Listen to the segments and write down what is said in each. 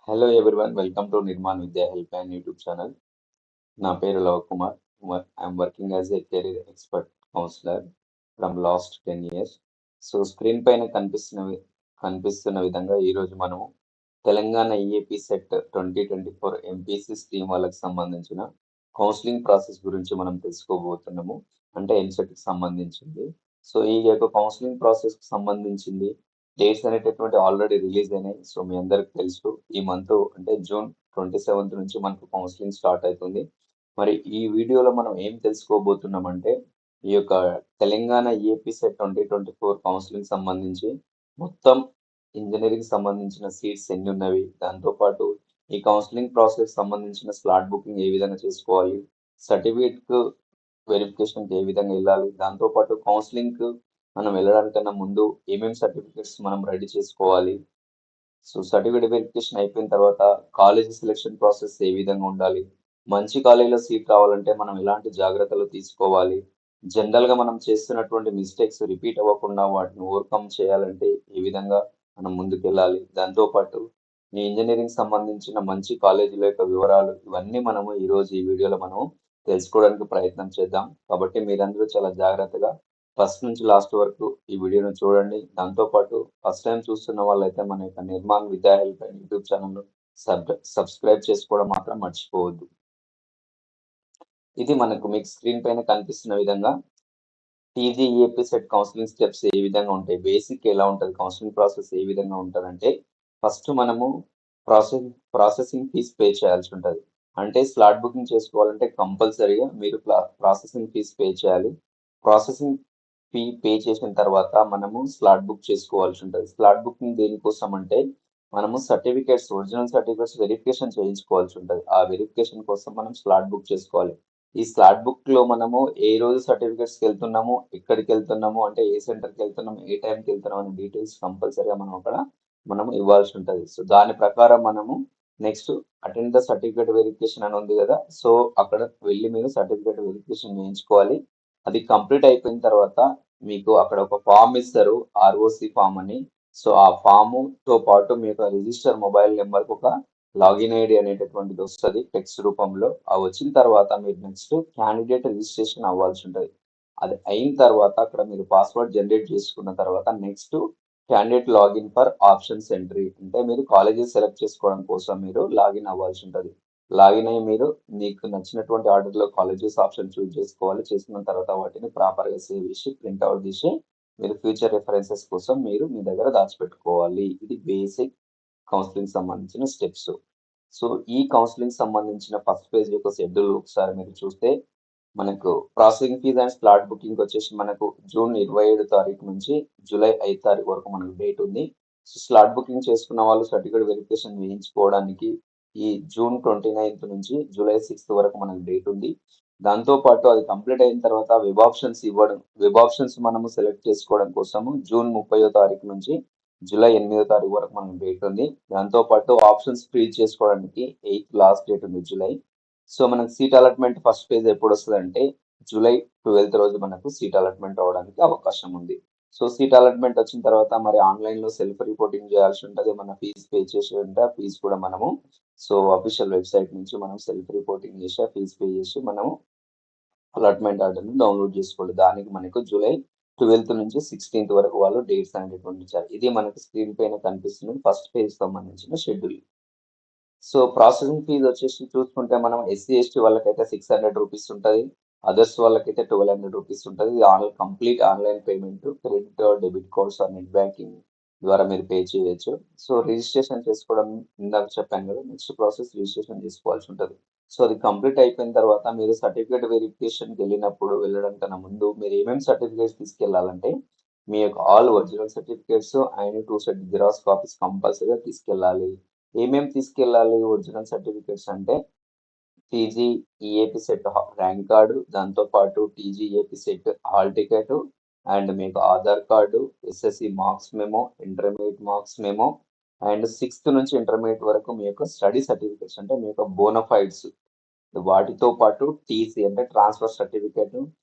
Hello everyone, welcome to Nirman Vidya Helpline YouTube channel. నా పేరు Love Kumar. I'm working as a career expert counsellor from last 10 years. So screen పైన కనిపిస్తున్న విధంగా ఈరోజు మనము Telangana EAP CET 2024 MPC stream వాళ్ళకి సంబంధించిన కౌన్సిలింగ్ ప్రాసెస్ గురించి మనం తెలుసుకోబోతున్నాము. అంటే ఎంసెట్కి సంబంధించింది. సో ఈ యొక్క కౌన్సిలింగ్ ప్రాసెస్కి సంబంధించింది డేట్స్ అనేటటువంటి ఆల్రెడీ రిలీజ్ అయినాయి. సో మీ అందరికి తెలుసు ఈ మంత్ అంటే జూన్ 27th నుంచి మనకు కౌన్సిలింగ్ స్టార్ట్ అవుతుంది. మరి ఈ వీడియోలో మనం ఏం తెలుసుకోబోతున్నామంటే ఈ యొక్క తెలంగాణ ఈఏపీ సెట్ 2024 కౌన్సిలింగ్ సంబంధించి మొత్తం ఇంజనీరింగ్ సంబంధించిన సీట్స్ ఎన్ని ఉన్నవి, దాంతోపాటు ఈ కౌన్సిలింగ్ ప్రాసెస్ సంబంధించిన స్లాట్ బుకింగ్ ఏ విధంగా చేసుకోవాలి, సర్టిఫికేట్ వెరిఫికేషన్కి ఏ విధంగా వెళ్ళాలి, దాంతోపాటు కౌన్సిలింగ్ మనం వెళ్ళడానికన్నా ముందు ఏమేమి సర్టిఫికేట్స్ మనం రెడీ చేసుకోవాలి, సో సర్టిఫికేట్ వెరిఫికేషన్ అయిపోయిన తర్వాత కాలేజ్ సెలెక్షన్ ప్రాసెస్ ఏ విధంగా ఉండాలి, మంచి కాలేజీలో సీట్ రావాలంటే మనం ఎలాంటి జాగ్రత్తలు తీసుకోవాలి, జనరల్ గా మనం చేస్తున్నటువంటి మిస్టేక్స్ రిపీట్ అవ్వకుండా వాటిని ఓవర్కమ్ చేయాలంటే ఏ విధంగా మనం ముందుకెళ్ళాలి, దాంతోపాటు ఈ ఇంజనీరింగ్ సంబంధించిన మంచి కాలేజీల యొక్క వివరాలు ఇవన్నీ మనము ఈరోజు ఈ వీడియోలో మనం తెలుసుకోవడానికి ప్రయత్నం చేద్దాం. కాబట్టి మీరందరూ చాలా జాగ్రత్తగా ఫస్ట్ నుంచి లాస్ట్ వరకు ఈ వీడియోను చూడండి. దాంతోపాటు ఫస్ట్ టైం చూస్తున్న వాళ్ళైతే మన యొక్క నిర్మాణ్ విద్యా హెల్ప్ యూట్యూబ్ ఛానల్ సబ్స్క్రైబ్ చేసుకోవడం మాత్రం మర్చిపోవద్దు. ఇది మనకు మీకు స్క్రీన్ పైన కనిపిస్తున్న విధంగా టీజీఈఏపీ సెట్ కౌన్సిలింగ్ స్టెప్స్ ఏ విధంగా ఉంటాయి, బేసిక్ ఎలా ఉంటుంది, కౌన్సిలింగ్ ప్రాసెస్ ఏ విధంగా ఉంటుందంటే ఫస్ట్ మనము ప్రాసెసింగ్ ఫీజ్ పే చేయాల్సి ఉంటుంది. అంటే స్లాట్ బుకింగ్ చేసుకోవాలంటే కంపల్సరీగా మీరు ప్రాసెసింగ్ ఫీజ్ పే చేయాలి. ప్రాసెసింగ్ ఫీ పే చేసిన తర్వాత మనము స్లాట్ బుక్ చేసుకోవాల్సి ఉంటుంది. స్లాట్ బుకింగ్ దేనికోసం అంటే మనము ఒరిజినల్ సర్టిఫికేట్స్ వెరిఫికేషన్ చేయించుకోవాల్సి ఉంటుంది. ఆ వెరిఫికేషన్ కోసం మనం స్లాట్ బుక్ చేసుకోవాలి. ఈ స్లాట్ బుక్ లో మనము ఏ రోజు సర్టిఫికేట్స్కి వెళ్తున్నాము, ఎక్కడికి వెళ్తున్నాము, అంటే ఏ సెంటర్కి వెళ్తున్నాము, ఏ టైంకి వెళ్తున్నాము అనే డీటెయిల్స్ కంపల్సరీగా మనం అక్కడ మనము ఇవ్వాల్సి ఉంటుంది. సో దాని ప్రకారం మనము next attend the certificate verification అని ఉంది కదా, సో అక్కడ వెళ్ళి మీరు సర్టిఫికేట్ వెరిఫికేషన్ చేయించుకోవాలి. అది కంప్లీట్ అయిపోయిన తర్వాత మీకు అక్కడ ఒక ఫామ్ ఇస్తారు, ఆర్ఓసి ఫామ్ అని. సో ఆ ఫామ్ తో పాటు మీ యొక్క రిజిస్టర్ మొబైల్ నెంబర్కి ఒక లాగిన్ ఐడి అనేటటువంటిది వస్తుంది టెక్స్ట్ రూపంలో. ఆ వచ్చిన తర్వాత మీరు నెక్స్ట్ క్యాండిడేట్ రిజిస్ట్రేషన్ అవ్వాల్సి ఉంటుంది. అది అయిన తర్వాత అక్కడ మీరు పాస్వర్డ్ జనరేట్ చేసుకున్న తర్వాత next candidate login for options entry, అంటే మీరు కాలేజెస్ సెలెక్ట్ చేసుకోవడం కోసం మీరు లాగిన్ అవ్వాల్సి ఉంటుంది. లాగిన్ అయ్యి మీరు మీకు నచ్చినటువంటి ఆర్డర్లో కాలేజెస్ ఆప్షన్ చూస్ చేసుకోవాలి. చేసుకున్న తర్వాత వాటిని ప్రాపర్గా సేవ్ చేసి ప్రింట్అవుట్ తీసి మీరు ఫ్యూచర్ రెఫరెన్సెస్ కోసం మీరు మీ దగ్గర దాచిపెట్టుకోవాలి. ఇది బేసిక్ కౌన్సిలింగ్ సంబంధించిన స్టెప్స్. సో ఈ కౌన్సిలింగ్ సంబంధించిన ఫస్ట్ పేజ్ యొక్క షెడ్యూల్ ఒకసారి మీరు చూస్తే మనకు processing fee and slot booking వచ్చేసి మనకు జూన్ 27 తారీఖు నుంచి జూలై 5 తారీఖు వరకు మనకు డేట్ ఉంది. సో స్లాట్ బుకింగ్ చేసుకున్న వాళ్ళు సర్టిఫికేట్ వెరిఫికేషన్ చేయించుకోవడానికి ఈ జూన్ 29 నుంచి జూలై 6 వరకు మనకు డేట్ ఉంది. దాంతో పాటు అది కంప్లీట్ అయిన తర్వాత వెబ్ ఆప్షన్స్ మనము సెలెక్ట్ చేసుకోవడం కోసము జూన్ 30వ తారీఖు నుంచి జూలై 8వ తారీఖు వరకు మనకు డేట్ ఉంది. దాంతో పాటు ఆప్షన్స్ ఫిల్ చేసుకోవడానికి 8th లాస్ట్ డేట్ ఉంది జూలై. సో మనకు సీట్ అలాట్మెంట్ ఫస్ట్ పేజ్ ఎప్పుడు వస్తుంది అంటే జూలై 12th రోజు మనకు సీట్ అలాట్మెంట్ అవడానికి అవకాశం ఉంది. సో సీట్ అలాట్మెంట్ వచ్చిన తర్వాత మరి ఆన్లైన్ లో సెల్ఫ్ రిపోర్టింగ్ చేయాల్సి ఉంటుంది. మన ఫీజు పే చేసి ఉంటే ఆ ఫీజు కూడా మనము సో అఫీషియల్ వెబ్సైట్ నుంచి మనం సెల్ఫ్ రిపోర్టింగ్ చేసి ఆ ఫీజు పే చేసి మనము అలాట్మెంట్ ఆర్డర్ని డౌన్లోడ్ చేసుకోవాలి. దానికి మనకు జూలై 12th నుంచి 16th వరకు వాళ్ళు డేట్స్ అనేటువంటి ఇచ్చారు. ఇది మనకు స్క్రీన్ పైన కనిపిస్తుంది ఫస్ట్ పేజ్ సంబంధించిన షెడ్యూల్. సో ప్రాసెసింగ్ ఫీజు వచ్చేసి చూసుకుంటే మనం ఎస్సీ ఎస్టీ వాళ్ళకైతే 600 రూపీస్ ఉంటుంది, అదర్స్ వాళ్ళకైతే 1200 రూపీస్ ఉంటుంది. ఇది complete online payment, credit debit cards net banking ద్వారా మీరు పే చేయొచ్చు. సో రిజిస్ట్రేషన్ చేసుకోవడం ఇందాక చెప్పాను కదా, నెక్స్ట్ ప్రాసెస్ రిజిస్ట్రేషన్ చేసుకోవాల్సి ఉంటుంది. సో అది కంప్లీట్ అయిపోయిన తర్వాత మీరు సర్టిఫికేట్ వెరిఫికేషన్కి వెళ్ళడం కన్నా ముందు మీరు ఏమేమి సర్టిఫికేట్స్ తీసుకెళ్లాలంటే మీ యొక్క all original certificates and 2 set Xerox copies కంపల్సరీగా తీసుకెళ్ళాలి. ఏమేమి తీసుకెళ్ళాలి ఒరిజినల్ సర్టిఫికేట్స్ అంటే TG EAP CET rank card, దాంతోపాటు TG EAP CET hall ticket and మీకు Aadhaar card, SSC marks memo, intermediate marks memo and 6th నుంచి ఇంటర్మీడియట్ వరకు మీ యొక్క స్టడీ సర్టిఫికేట్స్ అంటే మీ యొక్క బోనఫైడ్స్, వాటితో పాటు టీసీ అంటే transfer certificate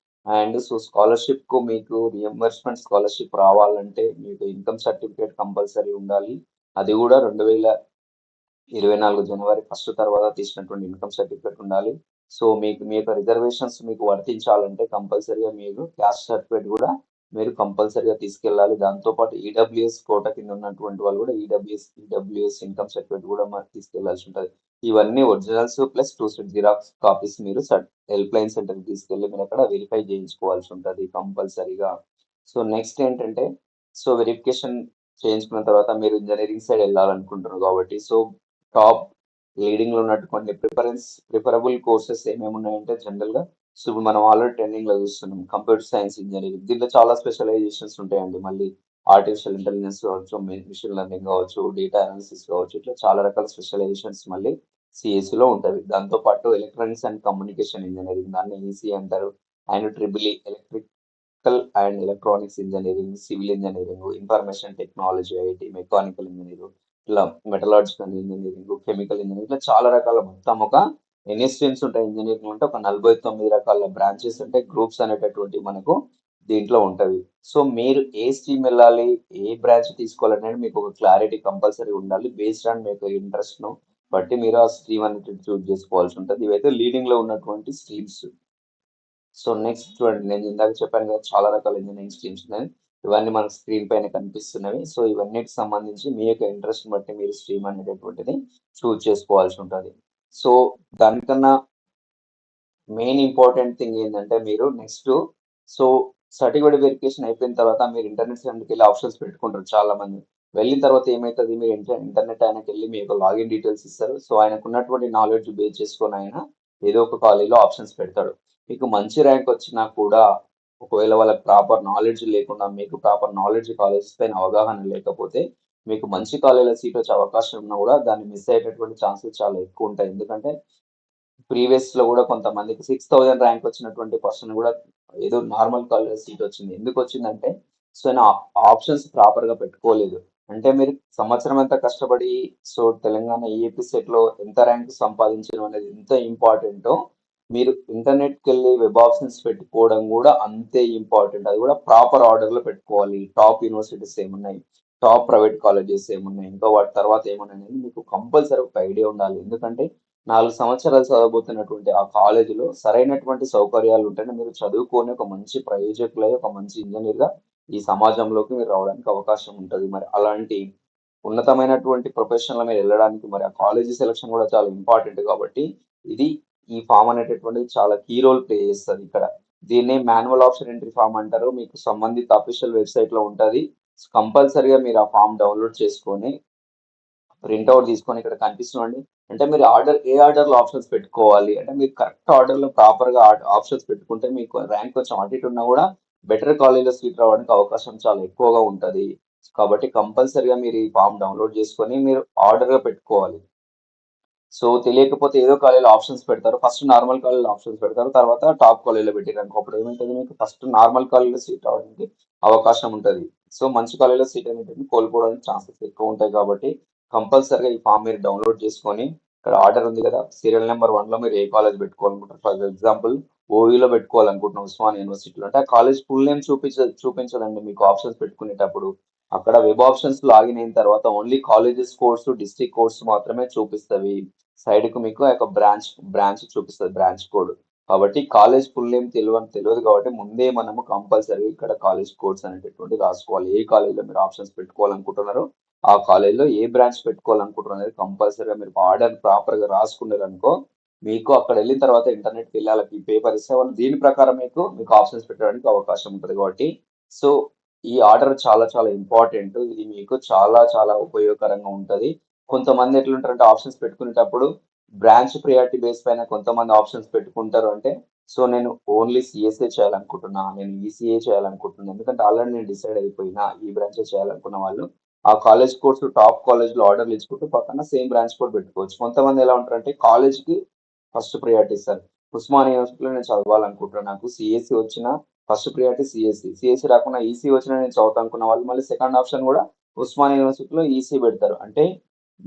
and so scholarship కు మీకు రియంబర్స్మెంట్ స్కాలర్షిప్ రావాలంటే మీకు ఇన్కమ్ సర్టిఫికేట్ కంపల్సరీ ఉండాలి. అది కూడా 24 జనవరి ఫస్ట్ తర్వాత తీసినటువంటి ఇన్కమ్ సర్టిఫికేట్ ఉండాలి. సో మీకు మీ యొక్క రిజర్వేషన్స్ మీకు వర్తించాలంటే కంపల్సరీగా మీరు క్యాస్ట్ సర్టిఫికేట్ కూడా మీరు కంపల్సరీగా తీసుకెళ్ళాలి. దాంతోపాటు ఈడబ్ల్యూఎస్ కోట కింద ఉన్నటువంటి వాళ్ళు కూడా ఈడబ్ల్యూఎస్ ఇన్కమ్ సర్టిఫికేట్ కూడా మనకు తీసుకెళ్లాల్సి ఉంటుంది. ఇవన్నీ originals plus 2 set Xerox copies మీరు హెల్ప్ లైన్ సెంటర్కి తీసుకెళ్ళి మీరు అక్కడ వెరిఫై చేయించుకోవాల్సి ఉంటుంది కంపల్సరీగా. సో నెక్స్ట్ ఏంటంటే సో వెరిఫికేషన్ చేయించుకున్న తర్వాత మీరు ఇంజనీరింగ్ సైడ్ వెళ్ళాలనుకుంటున్నారు కాబట్టి సో టాప్ లీడింగ్ లో ఉన్నటువంటి ప్రిఫరబుల్ కోర్సెస్ ఏమేమి ఉన్నాయంటే జనరల్ గా సో ఇప్పుడు మనం ఆల్రెడీ ట్రెండింగ్ లో చూస్తున్నాం కంప్యూటర్ సైన్స్ ఇంజనీరింగ్. దీంట్లో చాలా స్పెషలైజేషన్స్ ఉంటాయండి. మళ్ళీ ఆర్టిఫిషియల్ ఇంటెలిజెన్స్ కావచ్చు, మిషన్ లెర్నింగ్ కావచ్చు, డేటా అనాలిసిస్ కావచ్చు, ఇట్లా చాలా రకాల స్పెషలైజేషన్స్ మళ్ళీ సిఎస్సి లో ఉంటాయి. దాంతో పాటు ఎలక్ట్రానిక్స్ అండ్ కమ్యూనికేషన్ ఇంజనీరింగ్ దాన్ని ఈసీ అంటారు. And triple electrical and electronics engineering, civil engineering, information technology, IT, mechanical engineering, ఇట్లా మెటలాజికల్ ఇంజనీరింగ్, కెమికల్ ఇంజనీరింగ్, ఇట్లా చాలా రకాల మొత్తం ఒక ఎన్ని స్ట్రీమ్స్ ఉంటాయి ఇంజనీరింగ్ అంటే ఒక 49 రకాల బ్రాంచెస్ ఉంటాయి, గ్రూప్స్ అనేటటువంటి మనకు దీంట్లో ఉంటవి. సో మీరు ఏ స్ట్రీమ్ వెళ్ళాలి, ఏ బ్రాంచ్ తీసుకోవాలనేది మీకు ఒక క్లారిటీ కంపల్సరీ ఉండాలి. బేస్డ్ ఆన్ మీకు ఇంట్రెస్ట్ ను బట్టి మీరు ఆ స్ట్రీమ్ అనేది చూస్ చేసుకోవాల్సి ఉంటుంది. ఇవైతే లీడింగ్ లో ఉన్నటువంటి స్ట్రీమ్స్. సో నెక్స్ట్ చూడండి, నేను ఇందాక చెప్పాను కదా చాలా రకాల ఇంజనీరింగ్ స్ట్రీమ్స్ ఉన్నాయి. ఇవన్నీ మనకు స్క్రీన్ పైన కనిపిస్తున్నవి. సో ఇవన్నిటికి సంబంధించి మీ యొక్క ఇంట్రెస్ట్ బట్టి మీరు స్ట్రీమ్ అనేటటువంటిది చూస్ చేసుకోవాల్సి ఉంటుంది. సో దానికన్నా మెయిన్ ఇంపార్టెంట్ థింగ్ ఏంటంటే మీరు నెక్స్ట్ సో సర్టిఫికేట్ వెరిఫికేషన్ అయిపోయిన తర్వాత మీరు ఇంటర్నెట్ సెంటర్కి వెళ్ళి ఆప్షన్స్ పెట్టుకుంటారు చాలా మంది. వెళ్ళిన తర్వాత ఏమవుతుంది, మీరు ఇంటర్నెట్ ఆయనకి వెళ్ళి మీ యొక్క లాగిన్ డీటెయిల్స్ ఇస్తారు. సో ఆయనకు ఉన్నటువంటి నాలెడ్జ్ బేస్ చేసుకొని ఆయన ఏదో ఒక కాలేజీలో ఆప్షన్స్ పెడతాడు. మీకు మంచి ర్యాంక్ వచ్చినా కూడా ఒకవేళ వాళ్ళకి ప్రాపర్ నాలెడ్జ్ లేకుండా, మీకు ప్రాపర్ నాలెడ్జ్ కాలేజెస్ పైన అవగాహన లేకపోతే మీకు మంచి కాలేజీలో సీట్ వచ్చే అవకాశం ఉన్నా కూడా దాన్ని మిస్ అయ్యేటటువంటి ఛాన్సెస్ చాలా ఎక్కువ ఉంటాయి. ఎందుకంటే ప్రీవియస్ లో కూడా కొంతమందికి 6000 ర్యాంక్ వచ్చినటువంటి పర్సన్ కూడా ఏదో నార్మల్ కాలేజ్ సీట్ వచ్చింది. ఎందుకు వచ్చిందంటే సో ఆయన ఆప్షన్స్ ప్రాపర్ గా పెట్టుకోలేదు. అంటే మీరు సంవత్సరం అంతా కష్టపడి సో తెలంగాణ ఏపీ సెట్ లో ఎంత ర్యాంక్ సంపాదించడం అనేది ఎంత ఇంపార్టెంటో మీరు ఇంటర్నెట్ కి వెళ్ళి వెబ్ ఆప్షన్స్ పెట్టుకోవడం కూడా అంతే ఇంపార్టెంట్. అది కూడా ప్రాపర్ ఆర్డర్ లో పెట్టుకోవాలి. టాప్ యూనివర్సిటీస్ ఏమున్నాయి, టాప్ ప్రైవేట్ కాలేజెస్ ఏమున్నాయి, ఇంకా వాటి తర్వాత ఏమున్నాయి అనేది మీకు కంపల్సరీ ఒక ఐడియా ఉండాలి. ఎందుకంటే 4 సంవత్సరాలు చదవబోతున్నటువంటి ఆ కాలేజీలో సరైనటువంటి సౌకర్యాలు ఉంటేనే మీరు చదువుకొని ఒక మంచి ప్రయోజకులై ఒక మంచి ఇంజనీర్ గా ఈ సమాజంలోకి మీరు రావడానికి అవకాశం ఉంటుంది. మరి అలాంటి ఉన్నతమైనటువంటి ప్రొఫెషన్ లో మీరు వెళ్ళడానికి మరి ఆ కాలేజీ సెలక్షన్ కూడా చాలా ఇంపార్టెంట్. కాబట్టి ఇది ఈ ఫామ్ అనేటటువంటిది చాలా కీ రోల్ ప్లే చేస్తుంది ఇక్కడ. దీన్ని మాన్యువల్ ఆప్షన్ ఎంట్రీ ఫామ్ అంటారు. మీకు సంబంధిత అఫీషియల్ వెబ్సైట్ లో ఉంటుంది. కంపల్సరీగా మీరు ఆ ఫామ్ డౌన్లోడ్ చేసుకొని ప్రింట్అవుట్ తీసుకొని ఇక్కడ కనిపిస్తుందండి. అంటే మీరు ఏ ఆర్డర్ లో ఆప్షన్స్ పెట్టుకోవాలి అంటే మీరు కరెక్ట్ ఆర్డర్ లో ప్రాపర్ గా ఆప్షన్స్ పెట్టుకుంటే మీకు ర్యాంక్ కొంచెం అటు ఇటు ఉన్నా కూడా బెటర్ కాలేజీలో సీట్ రావడానికి అవకాశం చాలా ఎక్కువగా ఉంటది. కాబట్టి కంపల్సరీగా మీరు ఈ ఫామ్ డౌన్లోడ్ చేసుకొని మీరు ఆర్డర్ గా పెట్టుకోవాలి. సో తెలియకపోతే ఏదో కాలేజీలో ఆప్షన్స్ పెడతారు. ఫస్ట్ నార్మల్ కాలేజీలో ఆప్షన్స్ పెడతారు, తర్వాత టాప్ కాలేజీలో పెట్టారు. అప్పుడు ఏమైతుంది, మీకు ఫస్ట్ నార్మల్ కాలేజీలో సీట్ రావడానికి అవకాశం ఉంటుంది. సో మంచి కాలేజీలో సీట్ అనేది కోల్పోవడానికి ఛాన్సెస్ ఎక్కువ ఉంటాయి. కాబట్టి కంపల్సరీగా ఈ ఫామ్ మీరు డౌన్లోడ్ చేసుకొని ఇక్కడ ఆర్డర్ ఉంది కదా, సీరియల్ నెంబర్ 1 లో మీరు ఏ కాలేజ్ పెట్టుకోవాలనుకుంటారు. ఫర్ ఎగ్జాంపుల్ ఓయూలో పెట్టుకోవాలనుకుంటున్నాం ఉస్మాన్ యూనివర్సిటీలో అంటే ఆ కాలేజ్ ఫుల్ నేమ్ చూపించదండి మీకు ఆప్షన్స్ పెట్టుకునేటప్పుడు. అక్కడ వెబ్ ఆప్షన్స్ లాగిన్ అయిన తర్వాత only colleges course, district course మాత్రమే చూపిస్తవి. సైడ్ కు మీకు ఒక బ్రాంచ్ చూపిస్తుంది, బ్రాంచ్ కోడ్. కాబట్టి కాలేజ్ ఫుల్ నేమ్ తెలియదు కాబట్టి ముందే మనము కంపల్సరీ ఇక్కడ కాలేజ్ కోడ్స్ అనేటటువంటి రాసుకోవాలి. ఏ కాలేజీలో మీరు ఆప్షన్స్ పెట్టుకోవాలనుకుంటున్నారో ఆ కాలేజీలో ఏ బ్రాంచ్ పెట్టుకోవాలనుకుంటున్నారు అనేది కంపల్సరీగా మీరు ఆర్డర్ ప్రాపర్ గా రాసుకున్నారు అనుకో మీకు అక్కడ వెళ్ళిన తర్వాత ఇంటర్నెట్కి వెళ్ళి వాళ్ళకి పేపర్ ఇస్తే వాళ్ళు దీని ప్రకారం మీకు ఆప్షన్స్ పెట్టడానికి అవకాశం ఉంటుంది. కాబట్టి సో ఈ ఆర్డర్ చాలా చాలా ఇంపార్టెంట్. ఇది మీకు చాలా చాలా ఉపయోగకరంగా ఉంటది. కొంతమంది ఎట్లుంటారంటే ఆప్షన్స్ పెట్టుకునేటప్పుడు బ్రాంచ్ ప్రియారిటీ బేస్ పైన కొంతమంది ఆప్షన్స్ పెట్టుకుంటారు. అంటే సో నేను ఓన్లీ సిఎస్ఏ చేయాలనుకుంటున్నా, నేను ఈసీఏ చేయాలనుకుంటున్నాను, ఎందుకంటే ఆల్రెడీ నేను డిసైడ్ అయిపోయినా ఈ బ్రాంచే చేయాలనుకున్న వాళ్ళు ఆ కాలేజ్ కోర్సు టాప్ కాలేజ్ లో ఆర్డర్లు ఇచ్చుకుంటూ పక్కన సేమ్ బ్రాంచ్ కూడా పెట్టుకోవచ్చు. కొంతమంది ఎలా ఉంటారంటే కాలేజ్ కి ఫస్ట్ ప్రియారిటీ ఇస్తారు. ఉస్మానియా యూనివర్సిటీలో నేను చదవాలనుకుంటున్నాను, నాకు సిఎస్సి వచ్చిన ఫస్ట్ ప్రియారిటీ సిఎస్సి రాకుండా ఈసీ వచ్చినా నేను చదువుతా అనుకున్న వాళ్ళు మళ్ళీ సెకండ్ ఆప్షన్ కూడా ఉస్మానియా యూనివర్సిటీలో ఈసీ పెడతారు. అంటే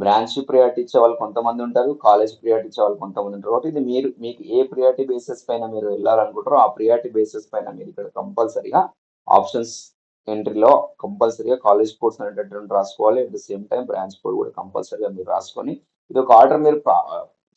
బ్రాంచ్ ప్రియారిటీ ఇచ్చే వాళ్ళు కొంతమంది ఉంటారు, కాలేజ్ ప్రియారిటీ ఇచ్చే వాళ్ళు కొంతమంది ఉంటారు. కాబట్టి ఇది మీకు ఏ ప్రియారిటీ బేసిస్ పైన మీరు వెళ్ళాలనుకుంటారో ఆ ప్రియారిటీ బేసిస్ పైన మీరు ఇక్కడ కంపల్సరీగా ఆప్షన్స్ ఎంట్రీలో కంపల్సరీగా కాలేజ్ కోర్స్ అనేటటువంటి రాసుకోవాలి. At the same time branch code కూడా కంపల్సరీగా మీరు రాసుకొని ఇది ఒక ఆర్డర్ మీరు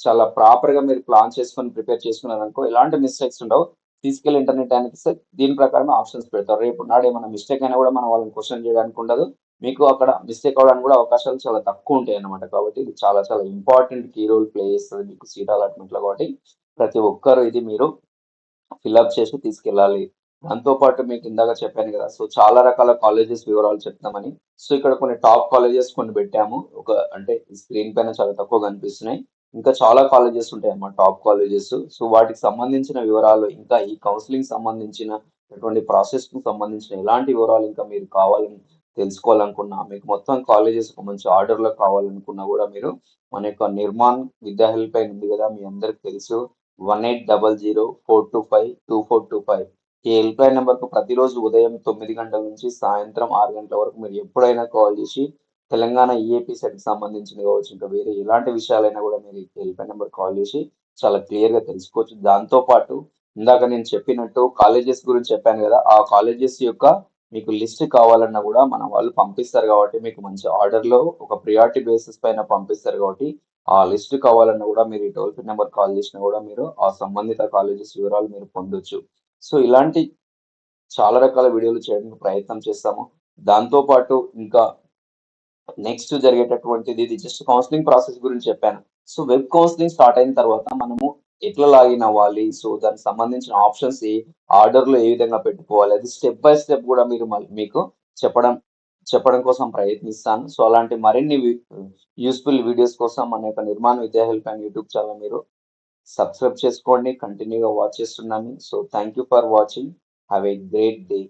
చాలా ప్రాపర్ గా మీరు ప్లాన్ చేసుకొని ప్రిపేర్ చేసుకున్నారనుకో ఎలాంటి మిస్టేక్స్ ఉండవు. తీసుకెళ్లి ఇంటర్నెట్ అని ఇస్తే దీని ప్రకారం ఆప్షన్స్ పెడతారు. రేపు నాడు ఏమైనా మిస్టేక్ అయినా కూడా మనం వాళ్ళని క్వశ్చన్ చేయడానికి ఉండదు. మీకు అక్కడ మిస్టేక్ అవడానికి కూడా అవకాశాలు చాలా తక్కువ ఉంటాయి అన్నమాట. కాబట్టి ఇది చాలా చాలా ఇంపార్టెంట్ కీ రోల్ ప్లే చేస్తుంది మీకు సీట్ అలాట్మెంట్ లో. కాబట్టి ప్రతి ఒక్కరు ఇది మీరు ఫిల్అప్ చేసి తీసుకెళ్ళాలి. దాంతో పాటు మీకు ఇందాక చెప్పాను కదా, సో చాలా రకాల కాలేజెస్ వివరాలు చెప్తామని. సో ఇక్కడ కొన్ని టాప్ కాలేజెస్ కొన్ని పెట్టాము. అంటే స్క్రీన్ పైన చాలా తక్కువ కనిపిస్తున్నాయి. ఇంకా చాలా కాలేజెస్ ఉంటాయి అన్నమాట, టాప్ కాలేజెస్. సో వాటికి సంబంధించిన వివరాలు, ఇంకా ఈ కౌన్సిలింగ్ సంబంధించిన ప్రాసెస్ కు సంబంధించిన ఎలాంటి వివరాలు ఇంకా మీరు కావాలని తెలుసుకోవాలనుకున్నా, మీకు మొత్తం కాలేజెస్ ఒక మంచి ఆర్డర్ లో కావాలనుకున్నా కూడా మీరు మన యొక్క నిర్మాణ్ విద్యా హెల్ప్ లైన్ ఉంది కదా, మీ అందరికి తెలుసు, 1800 425 2425. ఈ హెల్ప్ లైన్ నెంబర్ కు ప్రతిరోజు ఉదయం 9 గంటల నుంచి సాయంత్రం 6 గంటల వరకు మీరు ఎప్పుడైనా కాల్ చేసి తెలంగాణ ఈఏపీ సెట్ కి సంబంధించింది కావచ్చు, ఇంకా వేరే ఎలాంటి విషయాలైనా కూడా మీరు ఈ హెల్ప్ లైన్ నెంబర్ కాల్ చేసి చాలా క్లియర్ గా తెలుసుకోవచ్చు. దాంతో పాటు ఇందాక నేను చెప్పినట్టు కాలేజెస్ గురించి చెప్పాను కదా, ఆ కాలేజెస్ యొక్క మీకు లిస్ట్ కావాలన్నా కూడా మన వాళ్ళు పంపిస్తారు. కాబట్టి మీకు మంచి ఆర్డర్ లో ఒక ప్రియారిటీ బేసిస్ పైన పంపిస్తారు. కాబట్టి ఆ లిస్ట్ కావాలన్నా కూడా మీరు ఈ టోల్ ఫ్రీ నెంబర్ కాల్ చేసినా కూడా మీరు ఆ సంబంధిత కాలేజెస్ వివరాలు మీరు పొందొచ్చు. సో ఇలాంటి చాలా రకాల వీడియోలు చేయడానికి ప్రయత్నం చేస్తాము. దాంతో పాటు ఇంకా నెక్స్ట్ జరిగేటటువంటిది, ఇది జస్ట్ కౌన్సిలింగ్ ప్రాసెస్ గురించి చెప్పాను. సో వెబ్ కౌన్సిలింగ్ స్టార్ట్ అయిన తర్వాత మనము ఎట్లా లాగిన్ అవ్వాలి, సో దానికి సంబంధించిన ఆప్షన్స్ ఆర్డర్ లో ఏ విధంగా పెట్టుకోవాలి, అది స్టెప్ బై స్టెప్ కూడా మీకు చెప్పడం చెప్పడం కోసం ప్రయత్నిస్తాను. సో అలాంటి మరిన్ని యూస్ఫుల్ వీడియోస్ కోసం మన యొక్క నిర్మాణ విద్యా హెల్ప్ అండ్ యూట్యూబ్ ఛానల్ మీరు సబ్స్క్రైబ్ చేసుకోండి. కంటిన్యూగా వాచ్ చేస్తున్నాను. So thank you for watching. Have a great day.